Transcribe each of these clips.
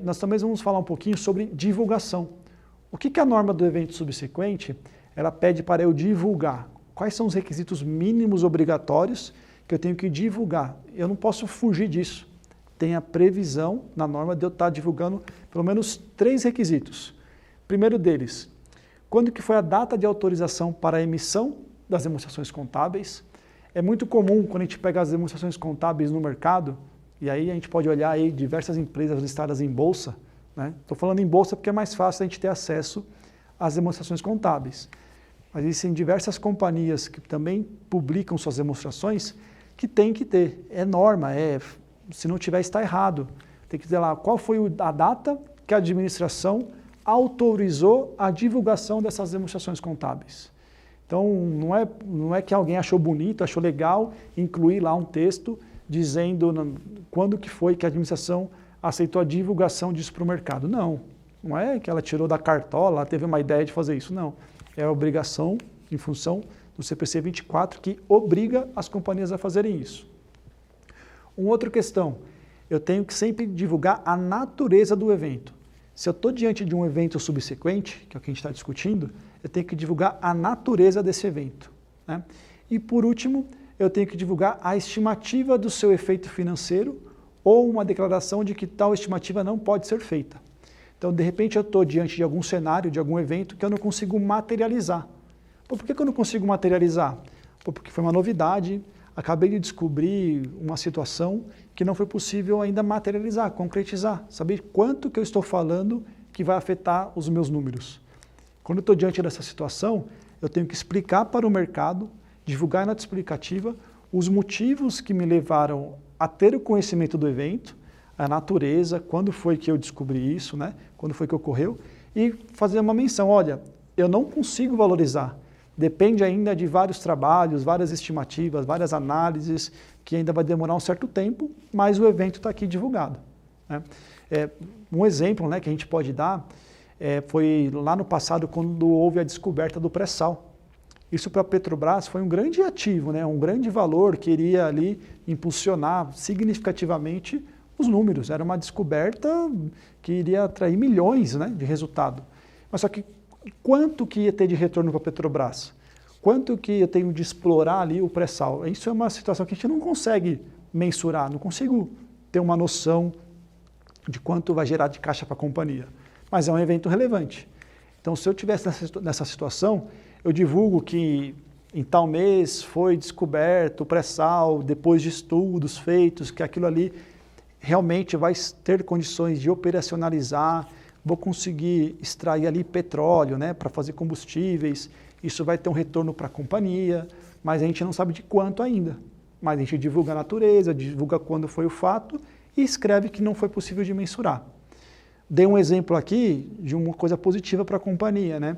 nós também vamos falar um pouquinho sobre divulgação. O que a norma do evento subsequente, ela pede para eu divulgar? Quais são os requisitos mínimos obrigatórios que eu tenho que divulgar? Eu não posso fugir disso. Tem a previsão na norma de eu estar divulgando pelo menos 3 requisitos. Primeiro deles, quando que foi a data de autorização para a emissão das demonstrações contábeis? É muito comum quando a gente pega as demonstrações contábeis no mercado, e aí a gente pode olhar aí diversas empresas listadas em bolsa, né? Estou falando em bolsa porque é mais fácil a gente ter acesso às demonstrações contábeis. Mas existem diversas companhias que também publicam suas demonstrações que tem que ter. É norma, se não tiver está errado. Tem que dizer lá qual foi a data que a administração autorizou a divulgação dessas demonstrações contábeis. Então, não é que alguém achou bonito, achou legal incluir lá um texto dizendo quando que foi que a administração aceitou a divulgação disso para o mercado. Não é que ela tirou da cartola, ela teve uma ideia de fazer isso, não. É a obrigação em função do CPC 24 que obriga as companhias a fazerem isso. Uma outra questão, eu tenho que sempre divulgar a natureza do evento. Se eu estou diante de um evento subsequente, que é o que a gente está discutindo, eu tenho que divulgar a natureza desse evento, né? E por último, eu tenho que divulgar a estimativa do seu efeito financeiro ou uma declaração de que tal estimativa não pode ser feita. Então, de repente, eu estou diante de algum cenário, de algum evento que eu não consigo materializar. Por que eu não consigo materializar? Porque foi uma novidade, acabei de descobrir uma situação que não foi possível ainda materializar, concretizar, saber quanto que eu estou falando que vai afetar os meus números. Quando eu estou diante dessa situação, eu tenho que explicar para o mercado, divulgar na nota explicativa, os motivos que me levaram a ter o conhecimento do evento, a natureza, quando foi que eu descobri isso, né? Quando foi que ocorreu, e fazer uma menção, olha, eu não consigo valorizar, depende ainda de vários trabalhos, várias estimativas, várias análises, que ainda vai demorar um certo tempo, mas o evento está aqui divulgado, né? Um exemplo, né, que a gente pode dar foi lá no passado, quando houve a descoberta do pré-sal. Isso para a Petrobras foi um grande ativo, né, um grande valor que iria ali impulsionar significativamente os números. Era uma descoberta que iria atrair milhões, né, de resultado. Mas só que quanto que ia ter de retorno para a Petrobras? Quanto que eu tenho de explorar ali o pré-sal? Isso é uma situação que a gente não consegue mensurar, não consigo ter uma noção de quanto vai gerar de caixa para a companhia. Mas é um evento relevante. Então, se eu estivesse nessa situação, eu divulgo que em tal mês foi descoberto o pré-sal, depois de estudos feitos, que aquilo ali realmente vai ter condições de operacionalizar, vou conseguir extrair ali petróleo, né, para fazer combustíveis, isso vai ter um retorno para a companhia, mas a gente não sabe de quanto ainda. Mas a gente divulga a natureza, divulga quando foi o fato e escreve que não foi possível de mensurar. Dei um exemplo aqui de uma coisa positiva para a companhia, né?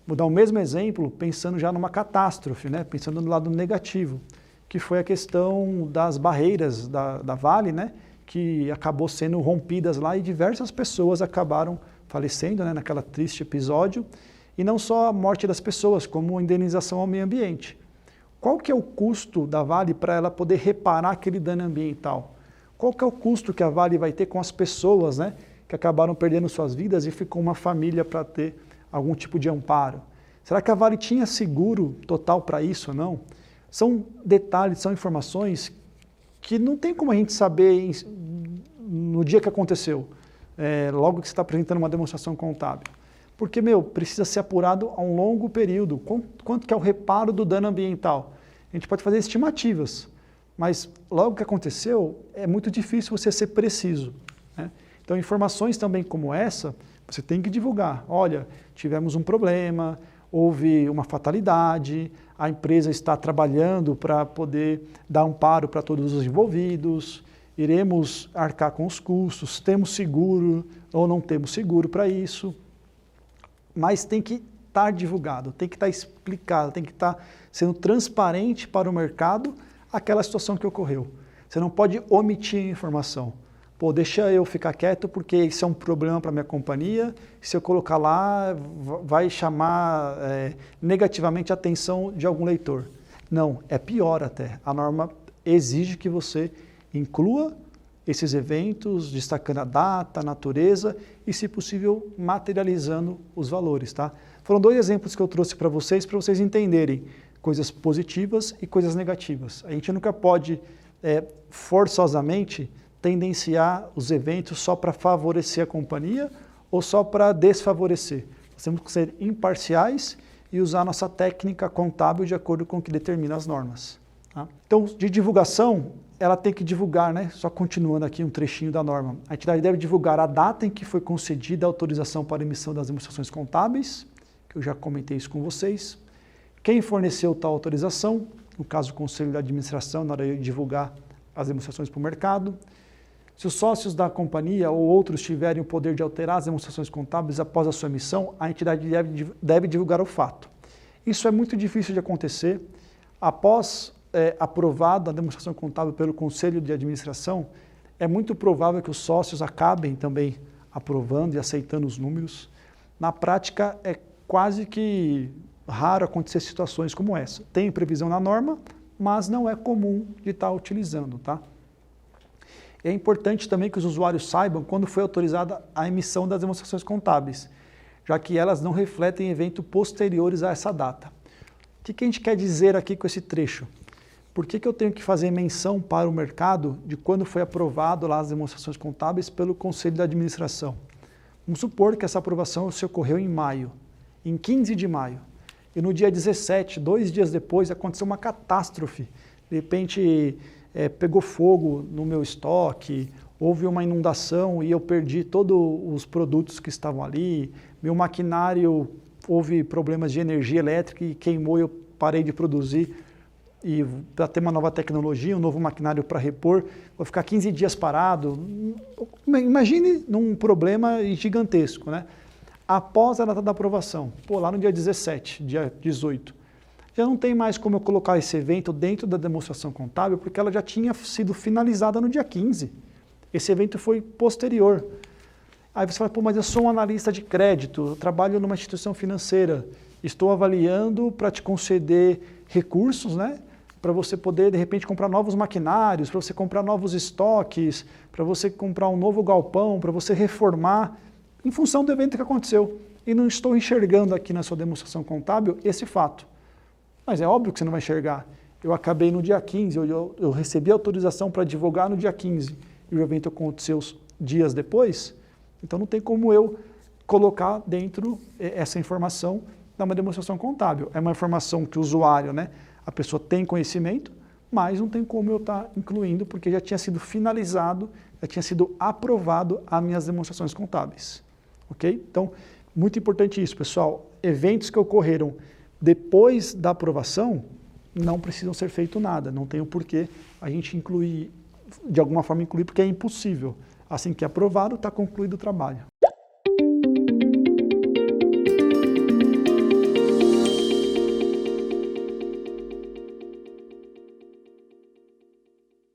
Vou dar o mesmo exemplo pensando já numa catástrofe, né? Pensando no lado negativo, que foi a questão das barreiras da Vale, né? Que acabou sendo rompidas lá e diversas pessoas acabaram falecendo, né? Naquela triste episódio. E não só a morte das pessoas, como a indenização ao meio ambiente. Qual que é o custo da Vale para ela poder reparar aquele dano ambiental? Qual que é o custo que a Vale vai ter com as pessoas, né? Que acabaram perdendo suas vidas e ficou uma família para ter algum tipo de amparo. Será que a Vale tinha seguro total para isso ou não? São detalhes, são informações que não tem como a gente saber no dia que aconteceu, logo que você está apresentando uma demonstração contábil. Porque, precisa ser apurado a um longo período. Quanto que é o reparo do dano ambiental? A gente pode fazer estimativas, mas logo que aconteceu, é muito difícil você ser preciso, né? Então, informações também como essa, você tem que divulgar. Olha, tivemos um problema, houve uma fatalidade, a empresa está trabalhando para poder dar amparo para todos os envolvidos, iremos arcar com os custos, temos seguro ou não temos seguro para isso. Mas tem que estar divulgado, tem que estar explicado, tem que estar sendo transparente para o mercado aquela situação que ocorreu. Você não pode omitir a informação. Pô, deixa eu ficar quieto porque isso é um problema para a minha companhia, se eu colocar lá vai chamar negativamente a atenção de algum leitor. Não, é pior até. A norma exige que você inclua esses eventos, destacando a data, a natureza e, se possível, materializando os valores, tá? Foram 2 exemplos que eu trouxe para vocês entenderem coisas positivas e coisas negativas. A gente nunca pode, forçosamente, tendenciar os eventos só para favorecer a companhia ou só para desfavorecer. Nós temos que ser imparciais e usar a nossa técnica contábil de acordo com o que determina as normas. Tá? Então, de divulgação, ela tem que divulgar, né? Só continuando aqui um trechinho da norma. A entidade deve divulgar a data em que foi concedida a autorização para emissão das demonstrações contábeis, que eu já comentei isso com vocês. Quem forneceu tal autorização, no caso o Conselho de Administração, na hora de divulgar as demonstrações para o mercado. Se os sócios da companhia ou outros tiverem o poder de alterar as demonstrações contábeis após a sua emissão, a entidade deve divulgar o fato. Isso é muito difícil de acontecer. Após aprovada a demonstração contábil pelo Conselho de Administração, é muito provável que os sócios acabem também aprovando e aceitando os números. Na prática, é quase que raro acontecer situações como essa. Tem previsão na norma, mas não é comum de estar utilizando, tá? É importante também que os usuários saibam quando foi autorizada a emissão das demonstrações contábeis, já que elas não refletem eventos posteriores a essa data. O que a gente quer dizer aqui com esse trecho? Por que eu tenho que fazer menção para o mercado de quando foi aprovado lá as demonstrações contábeis pelo Conselho de Administração? Vamos supor que essa aprovação se ocorreu em maio, em 15 de maio. E no dia 17, 2 dias depois, aconteceu uma catástrofe. De repente, pegou fogo no meu estoque, houve uma inundação e eu perdi todos os produtos que estavam ali. Meu maquinário, houve problemas de energia elétrica e queimou e eu parei de produzir. E para ter uma nova tecnologia, um novo maquinário para repor, vou ficar 15 dias parado. Imagine num problema gigantesco, né? Após a data da aprovação, lá no dia 17, dia 18, já não tem mais como eu colocar esse evento dentro da demonstração contábil, porque ela já tinha sido finalizada no dia 15. Esse evento foi posterior. Aí você fala, mas eu sou um analista de crédito, eu trabalho numa instituição financeira, estou avaliando para te conceder recursos, né? Para você poder, de repente, comprar novos maquinários, para você comprar novos estoques, para você comprar um novo galpão, para você reformar, em função do evento que aconteceu. E não estou enxergando aqui na sua demonstração contábil esse fato. Mas é óbvio que você não vai enxergar. Eu acabei no dia 15, eu recebi autorização para divulgar no dia 15, e o evento aconteceu dias depois, então não tem como eu colocar dentro essa informação uma demonstração contábil. É uma informação que o usuário, né, a pessoa tem conhecimento, mas não tem como eu estar incluindo, porque já tinha sido finalizado, já tinha sido aprovado as minhas demonstrações contábeis. Ok? Então, muito importante isso, pessoal. Eventos que ocorreram depois da aprovação não precisam ser feito nada, não tem o porquê a gente incluir, de alguma forma incluir, porque é impossível. Assim que é aprovado, está concluído o trabalho.